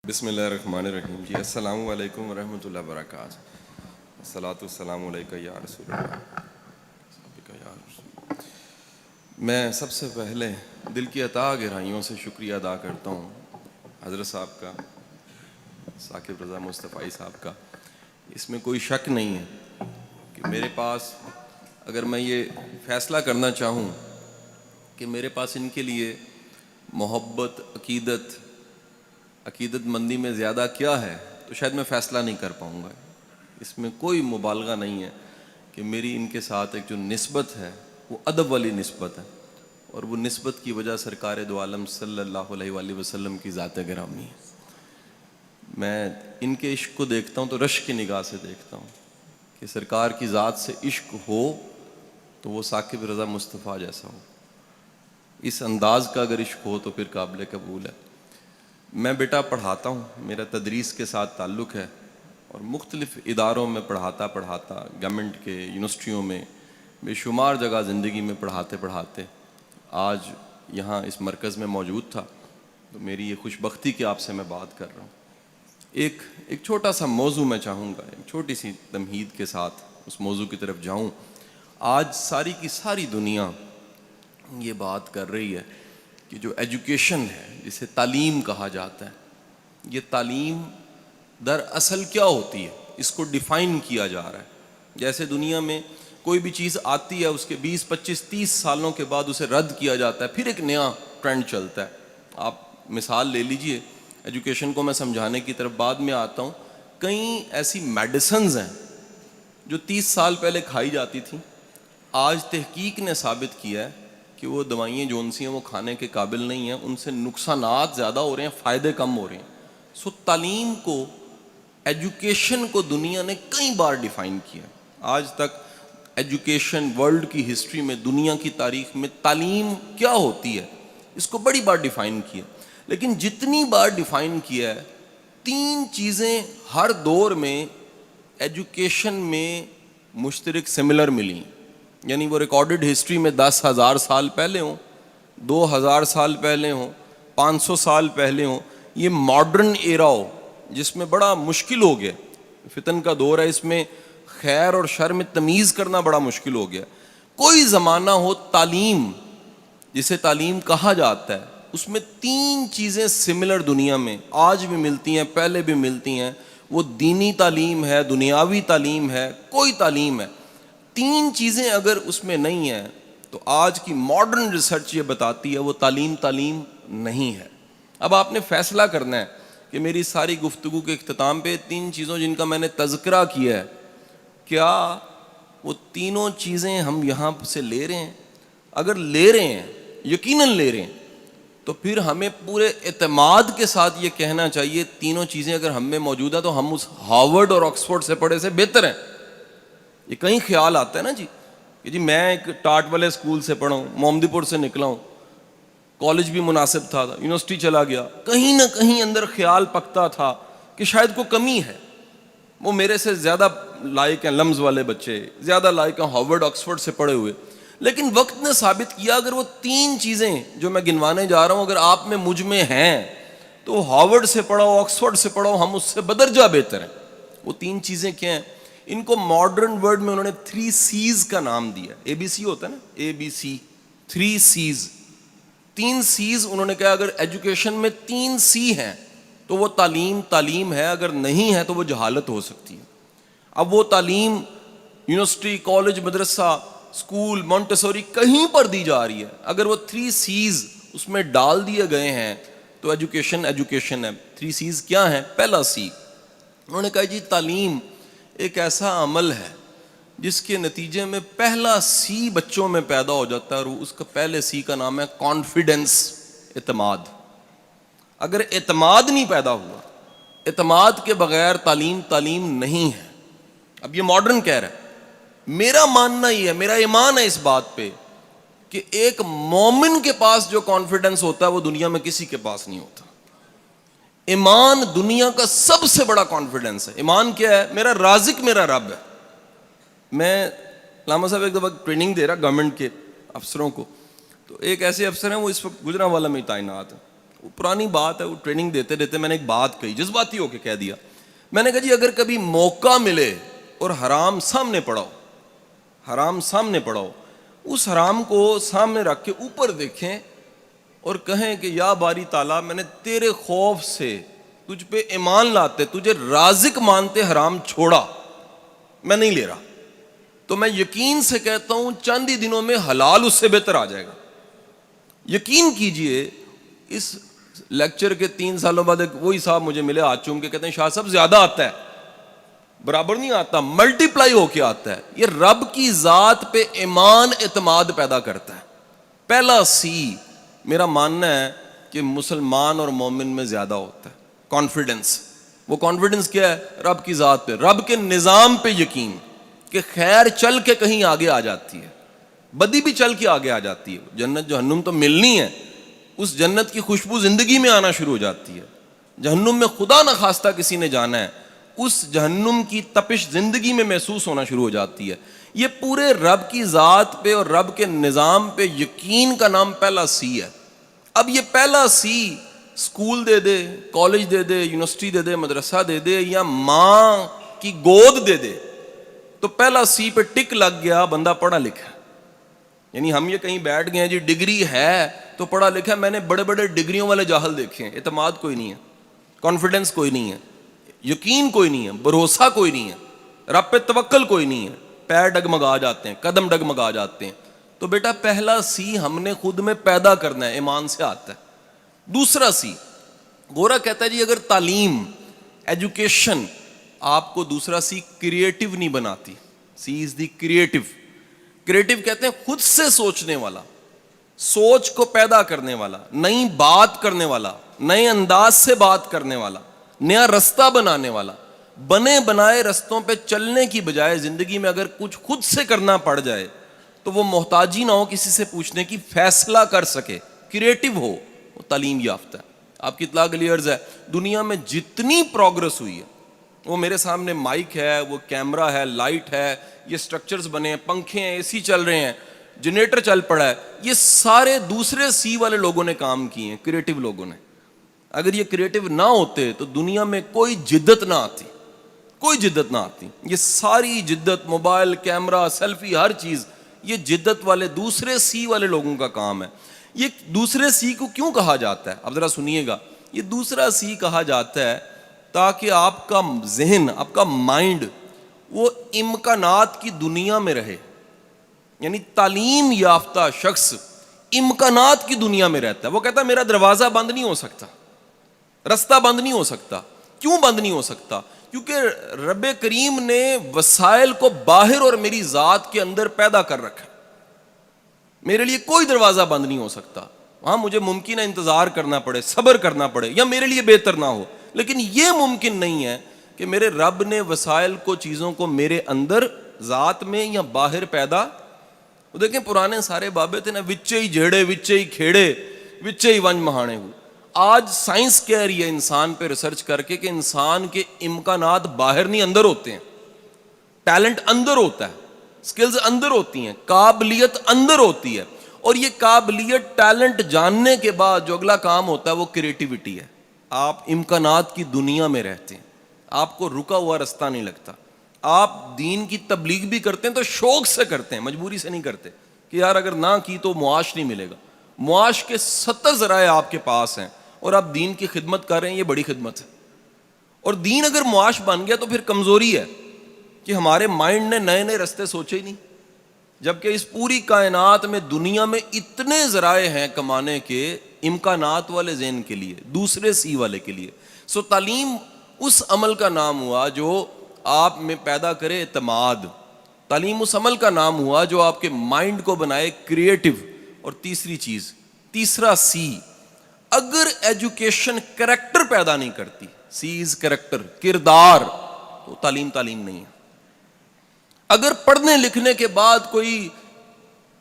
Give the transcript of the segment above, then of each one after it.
بسم اللہ الرحمن الرحیم. جی السلام علیکم ورحمۃ اللہ وبرکاتہ. الصلاۃ والسلام علیک یا رسول اللہ. میں سب سے پہلے دل کی عطا گہرائیوں سے شکریہ ادا کرتا ہوں حضرت صاحب کا, ثاقب رضا مصطفی صاحب کا. اس میں کوئی شک نہیں ہے کہ میرے پاس اگر میں یہ فیصلہ کرنا چاہوں کہ میرے پاس ان کے لیے محبت, عقیدت مندی میں زیادہ کیا ہے, تو شاید میں فیصلہ نہیں کر پاؤں گا. اس میں کوئی مبالغہ نہیں ہے کہ میری ان کے ساتھ ایک جو نسبت ہے وہ ادب والی نسبت ہے, اور وہ نسبت کی وجہ سرکار دو عالم صلی اللہ علیہ وآلہ وسلم کی ذات گرامی ہے. میں ان کے عشق کو دیکھتا ہوں تو رشک کی نگاہ سے دیکھتا ہوں کہ سرکار کی ذات سے عشق ہو تو وہ ثاقب رضا مصطفیٰ جیسا ہو. اس انداز کا اگر عشق ہو تو پھر قابل قبول ہے. میں بیٹا پڑھاتا ہوں, میرا تدریس کے ساتھ تعلق ہے, اور مختلف اداروں میں پڑھاتا گورنمنٹ کے یونیورسٹیوں میں بے شمار جگہ زندگی میں پڑھاتے آج یہاں اس مرکز میں موجود تھا. تو میری یہ خوش بختی کہ آپ سے میں بات کر رہا ہوں. ایک چھوٹا سا موضوع میں چاہوں گا, ایک چھوٹی سی تمہید کے ساتھ اس موضوع کی طرف جاؤں. آج ساری کی ساری دنیا یہ بات کر رہی ہے کہ جو ایجوکیشن ہے, جسے تعلیم کہا جاتا ہے, یہ تعلیم دراصل کیا ہوتی ہے, اس کو ڈیفائن کیا جا رہا ہے. جیسے دنیا میں کوئی بھی چیز آتی ہے اس کے 20, 25, 30 سالوں کے بعد اسے رد کیا جاتا ہے, پھر ایک نیا ٹرینڈ چلتا ہے. آپ مثال لے لیجئے, ایجوکیشن کو میں سمجھانے کی طرف بعد میں آتا ہوں. کئی ایسی میڈیسنز ہیں جو 30 سال پہلے کھائی جاتی تھیں, آج تحقیق نے ثابت کیا ہے کہ وہ دوائیں جون سی ہیں وہ کھانے کے قابل نہیں ہیں, ان سے نقصانات زیادہ ہو رہے ہیں, فائدے کم ہو رہے ہیں. تعلیم کو, ایجوکیشن کو دنیا نے کئی بار ڈیفائن کیا. آج تک ایجوکیشن ورلڈ کی ہسٹری میں, دنیا کی تاریخ میں تعلیم کیا ہوتی ہے اس کو بڑی بار ڈیفائن کیا. لیکن جتنی بار ڈیفائن کیا ہے, 3 چیزیں ہر دور میں ایجوکیشن میں مشترک سملر ملی. یعنی وہ ریکارڈڈ ہسٹری میں 10,000 سال پہلے ہوں, 2,000 سال پہلے ہوں, 500 سال پہلے ہوں, یہ ماڈرن ایرا ہو جس میں بڑا مشکل ہو گیا, فتن کا دور ہے, اس میں خیر اور شر میں تمیز کرنا بڑا مشکل ہو گیا. کوئی زمانہ ہو, تعلیم جسے تعلیم کہا جاتا ہے, اس میں 3 چیزیں سملر دنیا میں آج بھی ملتی ہیں, پہلے بھی ملتی ہیں. وہ دینی تعلیم ہے, دنیاوی تعلیم ہے, کوئی تعلیم ہے. 3 چیزیں اگر اس میں نہیں ہیں تو آج کی ماڈرن ریسرچ یہ بتاتی ہے وہ تعلیم نہیں ہے. اب آپ نے فیصلہ کرنا ہے کہ میری ساری گفتگو کے اختتام پہ 3 چیزوں جن کا میں نے تذکرہ کیا ہے, کیا وہ تینوں چیزیں ہم یہاں سے لے رہے ہیں؟ اگر لے رہے ہیں, یقیناً لے رہے ہیں, تو پھر ہمیں پورے اعتماد کے ساتھ یہ کہنا چاہیے تینوں چیزیں اگر ہم میں موجود ہیں تو ہم اس ہارورڈ اور آکسفورڈ سے پڑھے سے بہتر ہیں. یہ کہیں خیال آتا ہے نا کہ جی میں ایک ٹاٹ والے اسکول سے پڑھا ہوں, محمدی پور سے نکلا ہوں, کالج بھی مناسب تھا, یونیورسٹی چلا گیا, کہیں نہ کہیں اندر خیال پکتا تھا کہ شاید کوئی کمی ہے, وہ میرے سے زیادہ لائق ہیں لمز والے بچے, زیادہ لائق ہیں ہارورڈ آکسفورڈ سے پڑھے ہوئے. لیکن وقت نے ثابت کیا اگر وہ 3 چیزیں جو میں گنوانے جا رہا ہوں اگر آپ میں مجھ میں ہیں تو ہارورڈ سے پڑھو, آکسفورڈ سے پڑھو, ہم اس سے بدرجہ بہتر ہیں. وہ 3 چیزیں کیا ہیں؟ ان کو ماڈرن ورڈ میں انہوں نے 3 C's کا نام دیا. ABC ہوتا ہے نا, ABC, 3 C's. 3 C's انہوں نے کہا اگر ایجوکیشن میں 3 C ہیں تو وہ تعلیم ہے, اگر نہیں ہے تو وہ جہالت ہو سکتی ہے. اب وہ تعلیم یونیورسٹی, کالج, مدرسہ, اسکول, مونٹیسوری کہیں پر دی جا رہی ہے, اگر وہ 3 C's اس میں ڈال دیے گئے ہیں تو ایجوکیشن ہے. 3 C's کیا ہیں؟ پہلا C انہوں نے کہا جی تعلیم ایک ایسا عمل ہے جس کے نتیجے میں پہلا C بچوں میں پیدا ہو جاتا ہے, اور اس کا پہلے C کا نام ہے کانفیڈنس, اعتماد. اگر اعتماد نہیں پیدا ہوا, اعتماد کے بغیر تعلیم نہیں ہے. اب یہ ماڈرن کہہ رہا ہے, میرا ماننا یہ ہے, میرا ایمان ہے اس بات پہ کہ ایک مومن کے پاس جو کانفیڈنس ہوتا ہے وہ دنیا میں کسی کے پاس نہیں ہوتا. ایمان دنیا کا سب سے بڑا کانفیڈنس ہے. ایمان کیا ہے؟ میرا رازق میرا رب ہے. میں علامہ صاحب ایک دفعہ ٹریننگ دے رہا گورنمنٹ کے افسروں کو, تو ایک ایسے افسر ہیں وہ اس وقت گجرانوالہ میں تعینات ہیں. وہ پرانی بات ہے, وہ ٹریننگ دیتے دیتے میں نے ایک بات کہی, جذباتی ہو کے کہہ دیا. میں نے کہا جی اگر کبھی موقع ملے اور حرام سامنے پڑا ہو, حرام سامنے پڑا ہو, اس حرام کو سامنے رکھ کے اوپر دیکھیں اور کہیں کہ یا باری تعالیٰ میں نے تیرے خوف سے تجھ پہ ایمان لاتے, تجھے رازق مانتے حرام چھوڑا, میں نہیں لے رہا, تو میں یقین سے کہتا ہوں چند ہی دنوں میں حلال اس سے بہتر آ جائے گا. یقین کیجئے اس لیکچر کے 3 سالوں بعد ایک وہی صاحب مجھے ملے ہاتھ چوم کے, کہتے ہیں شاہ صاحب زیادہ آتا ہے, برابر نہیں آتا, ملٹی پلائی ہو کے آتا ہے. یہ رب کی ذات پہ ایمان اعتماد پیدا کرتا ہے. پہلا سی میرا ماننا ہے کہ مسلمان اور مومن میں زیادہ ہوتا ہے, کانفیڈنس. وہ کانفیڈنس کیا ہے؟ رب کی ذات پہ, رب کے نظام پہ یقین کہ خیر چل کے کہیں آگے آ جاتی ہے, بدی بھی چل کے آگے آ جاتی ہے. جنت جہنم تو ملنی ہے, اس جنت کی خوشبو زندگی میں آنا شروع ہو جاتی ہے. جہنم میں خدا نہ خواستہ کسی نے جانا ہے, اس جہنم کی تپش زندگی میں محسوس ہونا شروع ہو جاتی ہے. یہ پورے رب کی ذات پہ اور رب کے نظام پہ یقین کا نام پہلا سی ہے. اب یہ پہلا سی اسکول دے دے, کالج دے دے, یونیورسٹی دے دے, مدرسہ دے دے, یا ماں کی گود دے دے, تو پہلا سی پہ ٹک لگ گیا, بندہ پڑھا لکھا. یعنی ہم یہ کہیں بیٹھ گئے ہیں جی ڈگری ہے تو پڑھا لکھا. میں نے بڑے بڑے ڈگریوں والے جاہل دیکھے ہیں, اعتماد کوئی نہیں ہے, کانفیڈنس کوئی نہیں ہے, یقین کوئی نہیں ہے, بھروسہ کوئی نہیں ہے, رب پہ توکل کوئی نہیں ہے, پیر ڈگمگا جاتے ہیں, قدم ڈگمگا جاتے ہیں. تو بیٹا پہلا سی ہم نے خود میں پیدا کرنا ہے, ایمان سے آتا ہے. دوسرا سی, گورا کہتا ہے جی اگر تعلیم, ایجوکیشن آپ کو, دوسرا سی کریٹو نہیں بناتی. سی از دی کریٹو. کریٹو کہتے ہیں خود سے سوچنے والا, سوچ کو پیدا کرنے والا, نئی بات کرنے والا, نئے انداز سے بات کرنے والا, نیا رستہ بنانے والا. بنے بنائے رستوں پہ چلنے کی بجائے زندگی میں اگر کچھ خود سے کرنا پڑ جائے تو وہ محتاجی نہ ہو کسی سے پوچھنے کی, فیصلہ کر سکے, کریٹو ہو, وہ تعلیم یافتہ ہے. آپ کی اطلاع کے لیے عرض ہے, دنیا میں جتنی پروگرس ہوئی ہے, وہ میرے سامنے مائک ہے, وہ کیمرہ ہے, لائٹ ہے, یہ سٹرکچرز بنے ہیں, پنکھے ہیں, اے سی چل رہے ہیں, جنریٹر چل پڑا ہے, یہ سارے دوسرے سی والے لوگوں نے کام کیے ہیں, کریٹو لوگوں نے. اگر یہ کریٹو نہ ہوتے تو دنیا میں کوئی جدت نہ آتی, کوئی جدت نہ آتی. یہ ساری جدت, موبائل, کیمرہ, سیلفی, ہر چیز, یہ جدت والے دوسرے سی والے لوگوں کا کام ہے. یہ دوسرے سی کو کیوں کہا جاتا ہے؟ اب ذرا سنیے گا. یہ دوسرا سی کہا جاتا ہے تاکہ آپ کا ذہن, آپ کا مائنڈ وہ امکانات کی دنیا میں رہے. یعنی تعلیم یافتہ شخص امکانات کی دنیا میں رہتا ہے. وہ کہتا ہے میرا دروازہ بند نہیں ہو سکتا, رستہ بند نہیں ہو سکتا. کیوں بند نہیں ہو سکتا؟ کیونکہ رب کریم نے وسائل کو باہر اور میری ذات کے اندر پیدا کر رکھا. میرے لیے کوئی دروازہ بند نہیں ہو سکتا. ہاں مجھے ممکن ہے انتظار کرنا پڑے, صبر کرنا پڑے, یا میرے لیے بہتر نہ ہو, لیکن یہ ممکن نہیں ہے کہ میرے رب نے وسائل کو, چیزوں کو میرے اندر ذات میں یا باہر پیدا. وہ دیکھیں پرانے سارے بابے تھے نا, وچے ہی جھیڑے, وچے ہی کھیڑے, وچے ہی ونج مہانے ہوئے. آج سائنس کہہ رہی ہے انسان پہ ریسرچ کر کے کہ انسان کے امکانات باہر نہیں اندر ہوتے ہیں. ٹیلنٹ اندر ہوتا ہے, سکلز اندر ہوتی ہیں, قابلیت اندر ہوتی ہے. اور یہ قابلیت, ٹیلنٹ جاننے کے بعد جو اگلا کام ہوتا ہے وہ کریٹیوٹی ہے. آپ امکانات کی دنیا میں رہتے ہیں, آپ کو رکا ہوا رستہ نہیں لگتا. آپ دین کی تبلیغ بھی کرتے ہیں تو شوق سے کرتے ہیں, مجبوری سے نہیں کرتے کہ یار اگر نہ کی تو معاش نہیں ملے گا. معاش کے 70 ذرائع آپ کے پاس ہیں اور آپ دین کی خدمت کر رہے ہیں, یہ بڑی خدمت ہے. اور دین اگر معاش بن گیا تو پھر کمزوری ہے کہ ہمارے مائنڈ نے نئے نئے رستے سوچے ہی نہیں, جبکہ اس پوری کائنات میں, دنیا میں اتنے ذرائع ہیں کمانے کے, امکانات والے ذہن کے لیے, دوسرے سی والے کے لیے. سو تعلیم اس عمل کا نام ہوا جو آپ میں پیدا کرے اعتماد. تعلیم اس عمل کا نام ہوا جو آپ کے مائنڈ کو بنائے کریٹو. اور تیسری چیز, تیسرا سی, اگر ایجوکیشن کریکٹر پیدا نہیں کرتی, سی از کریکٹر, کردار, تو تعلیم نہیں ہے. اگر پڑھنے لکھنے کے بعد کوئی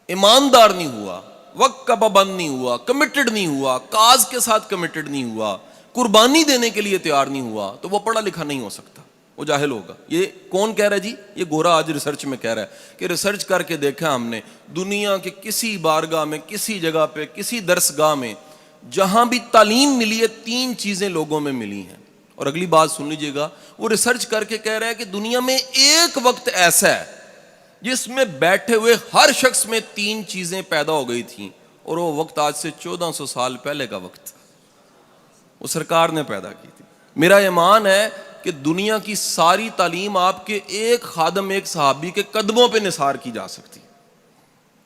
ایماندار نہیں ہوا, وقت کا پابند نہیں ہوا, کمیٹڈ نہیں ہوا, کاز کے ساتھ کمیٹڈ نہیں ہوا, قربانی دینے کے لیے تیار نہیں ہوا, تو وہ پڑھا لکھا نہیں ہو سکتا, وہ جاہل ہوگا. یہ کون کہہ رہا ہے جی؟ یہ گورا آج ریسرچ میں کہہ رہا ہے کہ ریسرچ کر کے دیکھا ہم نے, دنیا کے کسی بارگاہ میں, کسی جگہ پہ, کسی درسگاہ میں جہاں بھی تعلیم ملی ہے 3 چیزیں لوگوں میں ملی ہیں. اور اگلی بات سن لیجئے گا, وہ ریسرچ کر کے کہہ رہا ہے کہ دنیا میں ایک وقت ایسا ہے جس میں بیٹھے ہوئے ہر شخص میں 3 چیزیں پیدا ہو گئی تھیں, اور وہ وقت آج سے 1400 سال پہلے کا وقت, وہ سرکار نے پیدا کی تھی. میرا ایمان ہے کہ دنیا کی ساری تعلیم آپ کے ایک خادم, ایک صحابی کے قدموں پہ نثار کی جا سکتی,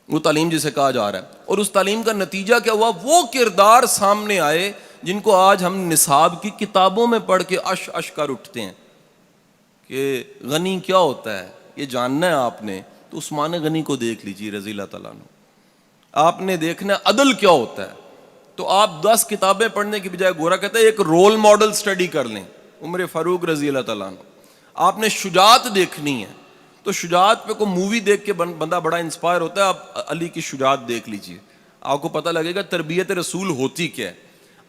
وہ تعلیم جسے کہا جا رہا ہے. اور اس تعلیم کا نتیجہ کیا ہوا؟ وہ کردار سامنے آئے جن کو آج ہم نصاب کی کتابوں میں پڑھ کے اش کر اٹھتے ہیں کہ غنی کیا ہوتا ہے. یہ جاننا ہے آپ نے تو عثمان غنی کو دیکھ لیجیے رضی اللہ تعالیٰ عنہ. آپ نے دیکھنا ہے عدل کیا ہوتا ہے تو آپ 10 کتابیں پڑھنے کی بجائے گورا کہتا ہے ایک رول ماڈل سٹڈی کر لیں, عمر فاروق رضی اللہ تعالیٰ عنہ. آپ نے شجاعت دیکھنی ہے تو شجاعت پہ کوئی مووی دیکھ کے بندہ بڑا انسپائر ہوتا ہے. آپ علی کی شجاعت دیکھ لیجئے, آپ کو پتہ لگے گا تربیت رسول ہوتی کیا ہے.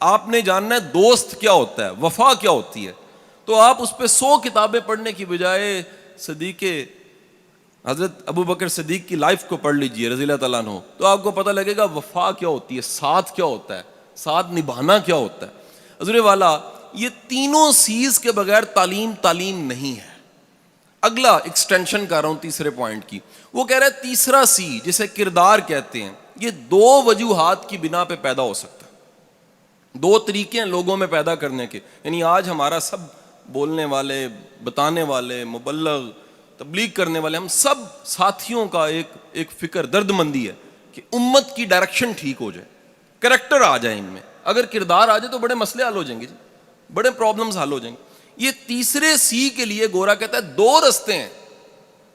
آپ نے جاننا ہے دوست کیا ہوتا ہے, وفا کیا ہوتی ہے, تو آپ اس پہ 100 کتابیں پڑھنے کی بجائے صدیق حضرت ابو بکر صدیق کی لائف کو پڑھ لیجئے رضی اللہ تعالیٰ عنہ, تو آپ کو پتہ لگے گا وفا کیا ہوتی ہے, ساتھ کیا ہوتا ہے, ساتھ نبھانا کیا ہوتا ہے. حضور والا, یہ تینوں سیز کے بغیر تعلیم نہیں ہے. اگلا ایکسٹینشن کر رہا ہوں تیسرے پوائنٹ کی, وہ کہہ رہا ہے تیسرا سی جسے کردار کہتے ہیں, یہ 2 وجوہات کی بنا پہ پیدا ہو سکتا ہے. 2 طریقے ہیں لوگوں میں پیدا کرنے کے. یعنی آج ہمارا سب بولنے والے, بتانے والے, مبلغ, تبلیغ کرنے والے, ہم سب ساتھیوں کا ایک فکر, درد مندی ہے کہ امت کی ڈائریکشن ٹھیک ہو جائے, کریکٹر آ جائے ان میں. اگر کردار آ جائے تو بڑے مسئلے حل ہو جائیں گے جی, بڑے پرابلمز حل ہو جائیں گے. یہ تیسرے سی کے لیے گورا کہتا ہے 2 رستے ہیں.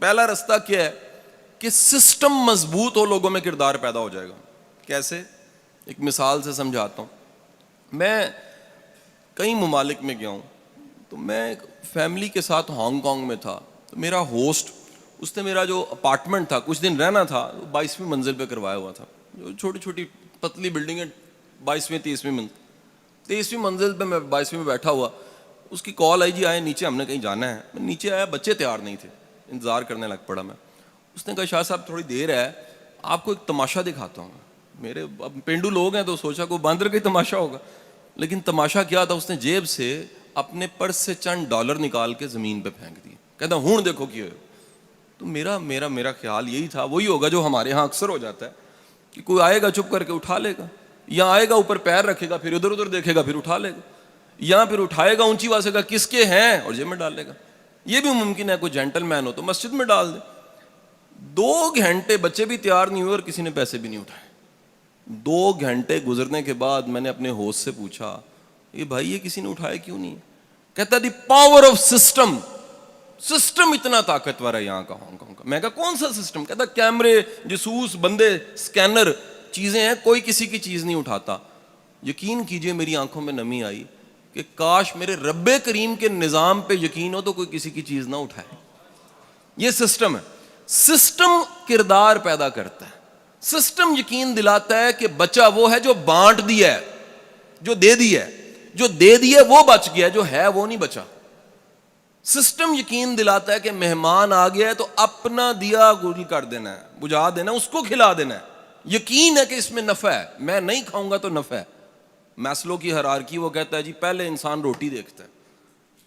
پہلا رستہ کیا ہے کہ سسٹم مضبوط ہو, لوگوں میں کردار پیدا ہو جائے گا. کیسے؟ ایک مثال سے سمجھاتا ہوں. میں کئی ممالک میں گیا ہوں, تو میں فیملی کے ساتھ ہانگ کانگ میں تھا. تو میرا ہوسٹ, اس نے میرا جو اپارٹمنٹ تھا, کچھ دن رہنا تھا, 22ویں منزل پہ کروایا ہوا تھا. جو چھوٹی چھوٹی پتلی بلڈنگ ہے, 22ویں 23ویں منزل, 23ویں منزل پہ میں 22ویں میں بیٹھا ہوا. اس کی کال آئی, جی آئے نیچے, ہم نے کہیں جانا ہے. میں نیچے آیا, بچے تیار نہیں تھے, انتظار کرنے لگ پڑا میں. اس نے کہا شاہ صاحب تھوڑی دیر ہے, آپ کو ایک تماشا دکھاتا ہوں. میرے اب پینڈو لوگ ہیں تو سوچا کوئی باندر کا ہی تماشا ہوگا, لیکن تماشا کیا تھا, اس نے جیب سے اپنے پرس سے چند ڈالر نکال کے زمین پہ پھینک دیے. کہتا ہوں دیکھو کیا ہے. تو میرا خیال یہی تھا, وہی ہوگا جو ہمارے ہاں اکثر ہو جاتا ہے کہ کوئی آئے گا چپ کر کے اٹھا لے گا, یا آئے گا اوپر پیر رکھے گا, پھر ادھر ادھر دیکھے گا, پھر اٹھا لے گا, یا پھر اٹھائے گا اونچی آواز سے کہا کس کے ہیں اور جیب میں ڈال لے گا. یہ بھی ممکن ہے کوئی جینٹل مین ہو تو مسجد میں ڈال دے. 2 گھنٹے بچے بھی تیار نہیں ہوئے اور کسی نے پیسے بھی نہیں اٹھائے. 2 گھنٹے گزرنے کے بعد میں نے اپنے ہوسٹ سے پوچھا, یہ بھائی یہ کسی نے اٹھائے کیوں نہیں؟ کہتا the power of system, system اتنا طاقتور ہے یہاں کا, ہانگ کانگ کا. میں کہا کون سا سسٹم؟ کہتا کیمرے, جاسوس, بندے, سکینر, چیزیں ہیں, کوئی کسی کی چیز نہیں اٹھاتا. یقین کیجئے میری آنکھوں میں نمی آئی کہ کاش میرے رب کریم کے نظام پہ یقین ہو تو کوئی کسی کی چیز نہ اٹھائے. یہ سسٹم ہے. سسٹم کردار پیدا کرتا ہے. سسٹم یقین دلاتا ہے کہ بچہ وہ ہے جو بانٹ دیا ہے, جو دے دیا ہے, جو دے دیا وہ بچ گیا, جو ہے وہ نہیں بچا. سسٹم یقین دلاتا ہے کہ مہمان آ گیا ہے تو اپنا دیا گل کر دینا ہے, بجھا دینا, اس کو کھلا دینا ہے. یقین ہے کہ اس میں نفع ہے, میں نہیں کھاؤں گا تو نفع ہے. میسلو کی ہیرارکی, وہ کہتا ہے جی پہلے انسان روٹی دیکھتا ہے,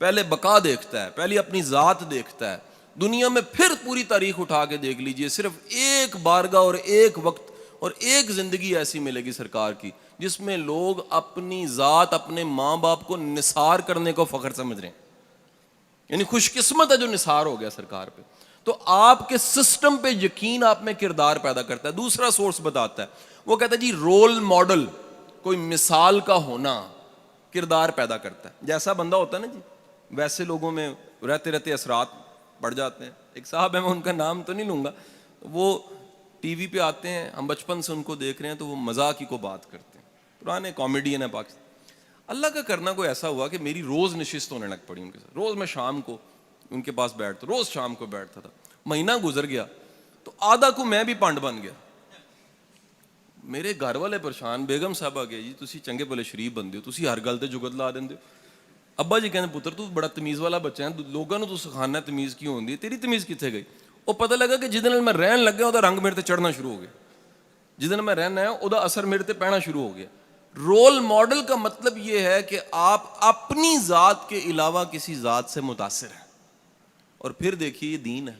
پہلے بقا دیکھتا ہے, پہلے اپنی ذات دیکھتا ہے. دنیا میں پھر پوری تاریخ اٹھا کے دیکھ لیجئے, صرف ایک بارگاہ اور ایک وقت اور ایک زندگی ایسی ملے گی سرکار کی جس میں لوگ اپنی ذات, اپنے ماں باپ کو نثار کرنے کو فخر سمجھ رہے ہیں. یعنی خوش قسمت ہے جو نثار ہو گیا سرکار پہ. تو آپ کے سسٹم پہ یقین آپ میں کردار پیدا کرتا ہے. دوسرا سورس بتاتا ہے, وہ کہتا ہے جی رول ماڈل, کوئی مثال کا ہونا کردار پیدا کرتا ہے. جیسا بندہ ہوتا ہے نا جی, ویسے لوگوں میں رہتے رہتے اثرات بڑھ جاتے ہیں. ایک صاحب ہیں, میں ان کا نام تو نہیں لوں گا, وہ ٹی وی پہ آتے ہیں, ہم بچپن سے ان کو دیکھ رہے ہیں, تو وہ مزاق کی کو بات کرتے ہیں, پرانے کامیڈین ہیں پاکستان. اللہ کا کرنا کوئی ایسا ہوا کہ میری روز نشست ہونے لگ پڑی ان کے ساتھ. روز میں شام کو ان کے پاس بیٹھتا, روز شام کو بیٹھتا تھا. مہینہ گزر گیا تو آدھا کو میں بھی پانڈ بن گیا. میرے گھر والے پریشان, بیگم صاحبہ گئے جی تسی چنگے بھلے شریف بندے ہو, تسی ہر گل تے جگت لا دیندے ہو. ابا جی کہنے پتر تو بڑا تمیز والا بچہ ہے, لوگوں نے تو سکھانا ہے تمیز کیوں ہوندی ہے, تیری تمیز کتنے گئی؟ وہ پتہ لگا کہ جس دن میں رہن لگا وہ رنگ میرے تے چڑھنا شروع ہو گیا, جس دن میں رہنا ہے وہ اثر میرے تے پینا شروع ہو گیا. رول ماڈل کا مطلب یہ ہے کہ آپ اپنی ذات کے علاوہ کسی ذات سے متاثر ہیں. اور پھر دیکھیے یہ دین ہے.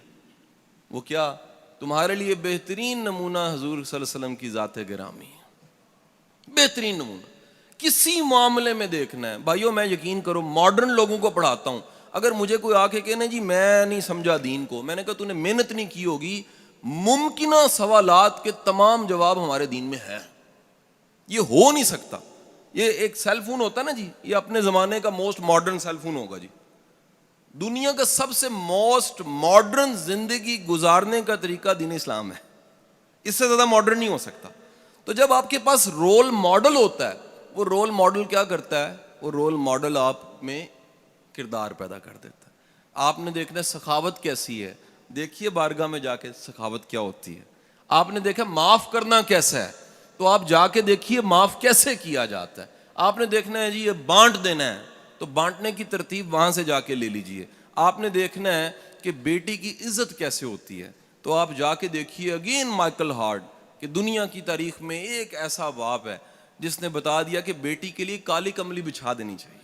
وہ کیا؟ تمہارے لیے بہترین نمونہ حضور صلی اللہ علیہ وسلم کی ذات گرامی ہے. بہترین نمونہ کسی معاملے میں دیکھنا ہے. بھائیو میں یقین کرو ماڈرن لوگوں کو پڑھاتا ہوں, اگر مجھے کوئی آ کے کہنا جی میں نہیں سمجھا دین کو, میں نے کہا تو نے محنت نہیں کی ہوگی. ممکنہ سوالات کے تمام جواب ہمارے دین میں ہے. یہ ہو نہیں سکتا. یہ ایک سیل فون ہوتا ہے نا جی, یہ اپنے زمانے کا موسٹ ماڈرن سیل فون ہوگا جی. دنیا کا سب سے موسٹ ماڈرن زندگی گزارنے کا طریقہ دین اسلام ہے. اس سے زیادہ ماڈرن نہیں ہو سکتا. تو جب آپ کے پاس رول ماڈل ہوتا ہے, وہ رول ماڈل کیا کرتا ہے؟ وہ رول ماڈل آپ میں کردار پیدا کر دیتا ہے. آپ نے دیکھنا ہے سخاوت کیسی ہے, دیکھیے بارگاہ میں جا کے سخاوت کیا ہوتی ہے. آپ نے دیکھا معاف کرنا کیسا ہے, تو آپ جا کے دیکھیے معاف کیسے کیا جاتا ہے. آپ نے دیکھنا ہے جی یہ بانٹ دینا ہے, تو بانٹنے کی ترتیب وہاں سے جا کے لے لیجئے. آپ نے دیکھنا ہے کہ بیٹی کی عزت کیسے ہوتی ہے, تو آپ جا کے دیکھیے اگین مائیکل ہارٹ, کہ دنیا کی تاریخ میں ایک ایسا باپ ہے جس نے بتا دیا کہ بیٹی کے لیے کالی کملی بچھا دینی چاہیے.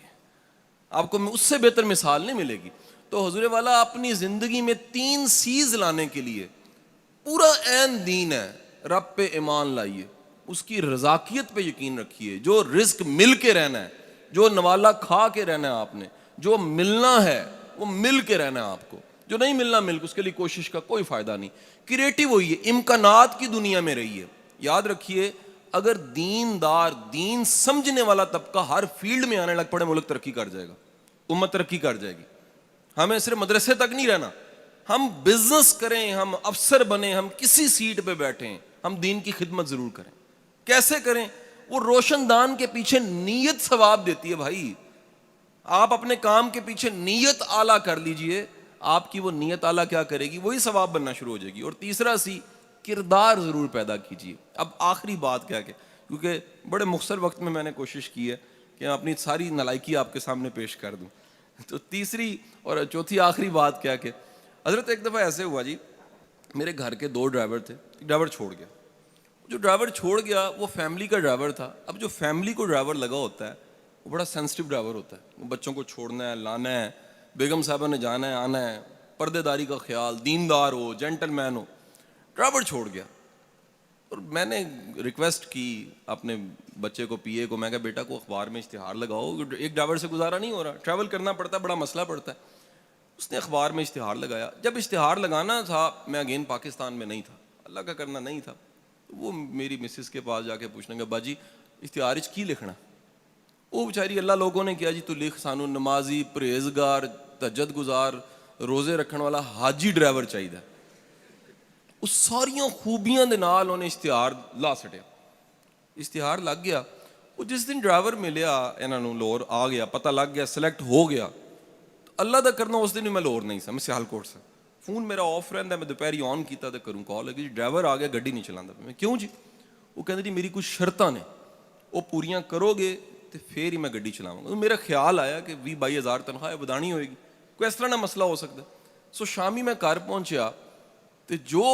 آپ کو اس سے بہتر مثال نہیں ملے گی. تو حضور والا اپنی زندگی میں 3 سیز لانے کے لیے پورا عین دین ہے. رب پہ ایمان لائیے, اس کی رزاقیت پہ یقین رکھیے, جو رزق مل کے رہنا ہے, جو نوالا کھا کے رہنا ہے آپ نے, جو ملنا ہے وہ مل کے رہنا ہے آپ کو, جو نہیں ملنا مل اس کے لیے کوشش کا کوئی فائدہ نہیں. کریٹو ہوئیے, امکانات کی دنیا میں رہیے. یاد رکھیے اگر دیندار, دین سمجھنے والا طبقہ ہر فیلڈ میں آنے لگ پڑے, ملک ترقی کر جائے گا, امت ترقی کر جائے گی. ہمیں صرف مدرسے تک نہیں رہنا, ہم بزنس کریں, ہم افسر بنیں, ہم کسی سیٹ پہ بیٹھیں, ہم دین کی خدمت ضرور کریں. کیسے کریں؟ وہ روشن دان کے پیچھے نیت ثواب دیتی ہے بھائی. آپ اپنے کام کے پیچھے نیت اعلیٰ کر لیجئے, آپ کی وہ نیت اعلیٰ کیا کرے گی, وہی ثواب بننا شروع ہو جائے گی. اور تیسرا سی, کردار ضرور پیدا کیجیے. اب آخری بات کیا کہ کیونکہ بڑے مختصر وقت میں نے کوشش کی ہے کہ اپنی ساری نالائکی آپ کے سامنے پیش کر دوں. تو تیسری اور چوتھی آخری بات کیا کہ حضرت ایک دفعہ ایسے ہوا جی, میرے گھر کے 2 ڈرائیور تھے, ڈرائیور چھوڑ گیا. جو ڈرائیور چھوڑ گیا وہ فیملی کا ڈرائیور تھا. اب جو فیملی کو ڈرائیور لگا ہوتا ہے وہ بڑا سینسٹیو ڈرائیور ہوتا ہے. وہ بچوں کو چھوڑنا ہے, لانا ہے, بیگم صاحبہ نے جانا ہے آنا ہے, پردے داری کا خیال, دیندار ہو, جینٹل مین ہو. ڈرائیور چھوڑ گیا, اور میں نے ریکویسٹ کی اپنے بچے کو, پی اے کو, میں کہا بیٹا کو اخبار میں اشتہار لگاؤ, ایک ڈرائیور سے گزارا نہیں ہو رہا, ٹریول کرنا پڑتا ہے, بڑا مسئلہ پڑتا ہے. اس نے اخبار میں اشتہار لگایا. جب اشتہار لگانا تھا, میں اگین پاکستان میں نہیں تھا, اللہ کا کرنا نہیں تھا, وہ میری مسز کے پاس جا کے پوچھنے گا باجی اشتہار کی لکھنا. وہ بیچاری اللہ لوگوں نے کیا جی تو لکھ سانو نمازی, پرہیزگار, تہجد گزار, روزے رکھنے والا حاجی ڈرائیور چاہیے. اس ساریاں خوبیاں دے نال انہیں اشتہار لا سٹیا. اشتہار لگ گیا. وہ جس دن ڈرائیور ملیا انہاں نوں, لاہور آ گیا, پتہ لگ گیا, سلیکٹ ہو گیا, تو اللہ دا کرنا اس دن بھی میں لاہور نہیں سا, میں سیالکوٹ سے. فون میرا آف رہندا, میں دوپہری آن کیتا تے کروں کال, کہ جی ڈرائیور آ گیا, گڈی نہیں چلاندا. میں کیوں جی؟ وہ کہندے جی میری کچھ شرطاں نے, وہ پوریاں کرو گے تو پھر ہی میں گڈی چلاواں گا. میرا خیال آیا کہ 20-22 ہزار تنخواہ ودانی ہوئے گی, کوئی اس طرح نہ مسئلہ ہو سکتا. سو شامی میں گھر پہنچیا تو جو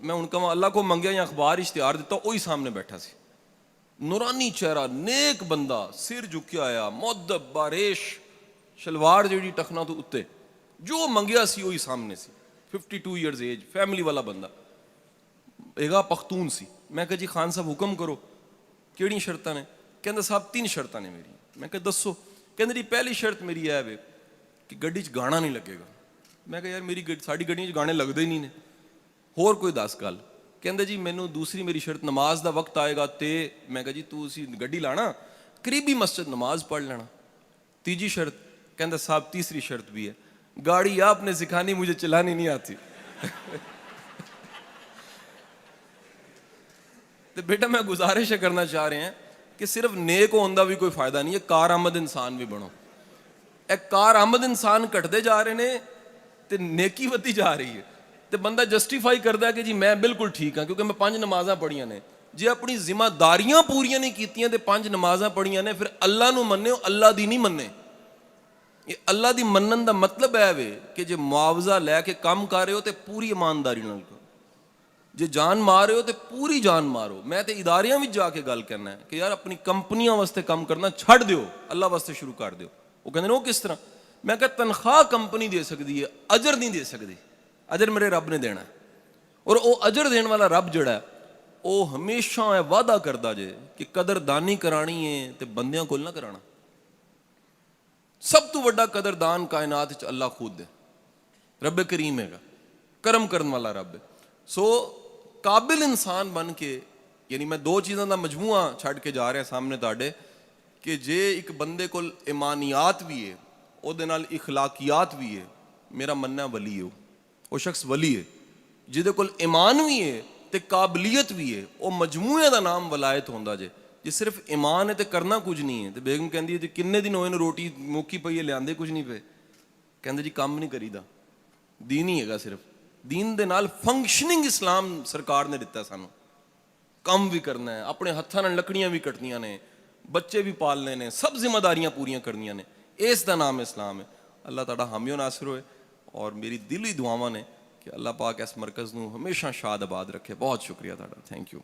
میں ان کا اللہ کو منگیا یا اخبار اشتہار دیتا, وہی سامنے بیٹھا سی, نورانی چہرہ, نیک بندہ, سر جھکیا آیا, مؤدب, باریش, شلوار جیڑی ٹخنا تو اتے, جو منگیا سی وہی سامنے سی. 52 ایئرز ایج, فیملی والا بندہ, ایگا پختون سی. میں کہا جی خان صاحب حکم کرو, کیڑی شرطاں نے؟ کہندا صاحب 3 شرطاں نے میری. میں کہا دسو. کہندا جی پہلی شرط میری ہے وے کہ گڈی چ گانا نہیں لگے گا. میں کہا یار میری ساڈی گڈیاں چ گانے لگدے ہی نہیں نے, ہور کوئی 10 گل. کہندا جی مینوں دوسری میری شرط, نماز دا وقت آئے گا تے. میں کہا جی تو اسی گڈی لانا, قریبی مسجد نماز پڑھ لینا. تیجی شرط. کہندا صاحب تیسری شرط بھی ہے, گاڑی آپ نے سکھانی, مجھے چلانی نہیں آتی. تو بیٹا میں گزارش کرنا چاہ رہے ہیں کہ صرف نیک ہونے دا بھی کوئی فائدہ نہیں ہے, کار آمد انسان بھی بنو. ایک کار آمد انسان کٹتے جا رہے ہیں تے نیکی ودی جا رہی ہے, تے بندہ جسٹیفائی کردا ہے کہ جی میں بالکل ٹھیک ہاں کیونکہ میں 5 نمازاں پڑھیاں نے. جی اپنی ذمہ داریاں پوریاں نہیں کیتیاں تے 5 نمازاں پڑھیاں نے, پھر اللہ نو مننے ہو, اللہ دی نہیں مننے. یہ اللہ دی منن دا مطلب ہے وے کہ جے معاوضہ لے کے کام کر رہے ہو تے پوری ایمانداری نال کرو. ਜੇ ਜਾਨ ਮਾਰ ਰਹੇ ਹੋ ਤੇ ਪੂਰੀ ਜਾਨ ਮਾਰੋ। ਮੈਂ ਤੇ ਇਦਾਰਿਆਂ ਵਿੱਚ ਜਾ ਕੇ ਗੱਲ ਕਰਨਾ ਹੈ ਕਿ ਯਾਰ ਆਪਣੀ ਕੰਪਨੀਆਂ ਵਾਸਤੇ ਕੰਮ ਕਰਨਾ ਛੱਡ ਦਿਓ, ਅੱਲਾ ਵਾਸਤੇ ਸ਼ੁਰੂ ਕਰ ਦਿਓ। ਉਹ ਕਹਿੰਦੇ ਨੇ ਉਹ ਕਿਸ ਤਰ੍ਹਾਂ? ਮੈਂ ਕਿਹਾ ਤਨਖਾਹ ਕੰਪਨੀ ਦੇ ਸਕਦੀ ਹੈ, ਅਜਰ ਨਹੀਂ ਦੇ ਸਕਦੀ। ਅਜਰ ਮੇਰੇ ਰੱਬ ਨੇ ਦੇਣਾ, ਔਰ ਉਹ ਅਜਰ ਦੇਣ ਵਾਲਾ ਰੱਬ ਜਿਹੜਾ ਉਹ ਹਮੇਸ਼ਾ ਇਹ ਵਾਅਦਾ ਕਰਦਾ ਜੇ ਕਿ ਕਦਰਦਾਨੀ ਕਰਾਣੀ ਹੈ ਤੇ ਬੰਦਿਆਂ ਕੋਲ ਨਾ ਕਰਾਣਾ। ਸਭ ਤੋਂ ਵੱਡਾ ਕਦਰਦਾਨ ਕਾਇਨਾਤ 'ਚ ਅੱਲਾ ਖੁਦ ਹੈ, ਰੱਬ ਕਰੀਮ ਹੈਗਾ, ਕਰਮ ਕਰਨ ਵਾਲਾ ਰੱਬ ਹੈ। ਸੋ ਕਾਬਿਲ ਇਨਸਾਨ ਬਣ ਕੇ, ਯਾਨੀ ਮੈਂ ਦੋ ਚੀਜ਼ਾਂ ਦਾ ਮਜਮੂਆ ਛੱਡ ਕੇ ਜਾ ਰਿਹਾ ਸਾਹਮਣੇ ਤੁਹਾਡੇ, ਕਿ ਜੇ ਇੱਕ ਬੰਦੇ ਕੋਲ ਇਮਾਨੀਆਤ ਵੀ ਹੈ, ਉਹਦੇ ਨਾਲ ਇਖਲਾਕੀਆਤ ਵੀ ਹੈ, ਮੇਰਾ ਮੰਨਣਾ ਵਲੀ ਹੈ, ਉਹ ਸ਼ਖਸ ਵਲੀ ਹੈ। ਜਿਹਦੇ ਕੋਲ ਈਮਾਨ ਵੀ ਹੈ ਤੇ ਕਾਬਲੀਅਤ ਵੀ ਹੈ, ਉਹ ਮਜਮੂਏ ਦਾ ਨਾਮ ਵਲਾਇਤ ਹੁੰਦਾ ਜੇ। ਜੇ ਸਿਰਫ ਈਮਾਨ ਹੈ ਤੇ ਕਰਨਾ ਕੁਝ ਨਹੀਂ ਹੈ। ਤੇ ਬੇਗਮ ਕਹਿੰਦੀ ਹੈ ਜੀ ਕਿੰਨੇ ਦਿਨ ਹੋਏ ਨੇ ਰੋਟੀ ਮੁੱਕੀ ਪਈ ਹੈ, ਲਿਆਂਦੇ ਕੁਝ ਨਹੀਂ ਪਏ। ਕਹਿੰਦੇ ਜੀ ਕੰਮ ਨਹੀਂ ਕਰੀਦਾ, ਦੀਨ ਹੀ ਹੈਗਾ ਸਿਰਫ। ਦੀਨ ਦੇ ਨਾਲ ਫੰਕਸ਼ਨਿੰਗ ਇਸਲਾਮ ਸਰਕਾਰ ਨੇ ਦਿੱਤਾ ਸਾਨੂੰ। ਕੰਮ ਵੀ ਕਰਨਾ ਹੈ, ਆਪਣੇ ਹੱਥਾਂ ਨਾਲ ਲੱਕੜੀਆਂ ਵੀ ਕੱਟਣੀਆਂ ਨੇ, ਬੱਚੇ ਵੀ ਪਾਲਨੇ ਨੇ, ਸਭ ਜ਼ਿੰਮੇਦਾਰੀਆਂ ਪੂਰੀਆਂ ਕਰਨੀਆਂ ਨੇ। ਇਸ ਦਾ ਨਾਮ ਇਸਲਾਮ ਹੈ। ਅੱਲਾਹ ਤੁਹਾਡਾ ਹਾਮੀ ਨਾਸਿਰ ਹੋਏ। ਔਰ ਮੇਰੀ ਦਿਲੀ ਦੁਆਵਾਂ ਨੇ کہ اللہ پاک اس مرکز نو ہمیشہ شاد آباد رکھے۔ بہت شکریہ تہاڈا، تھینک یو۔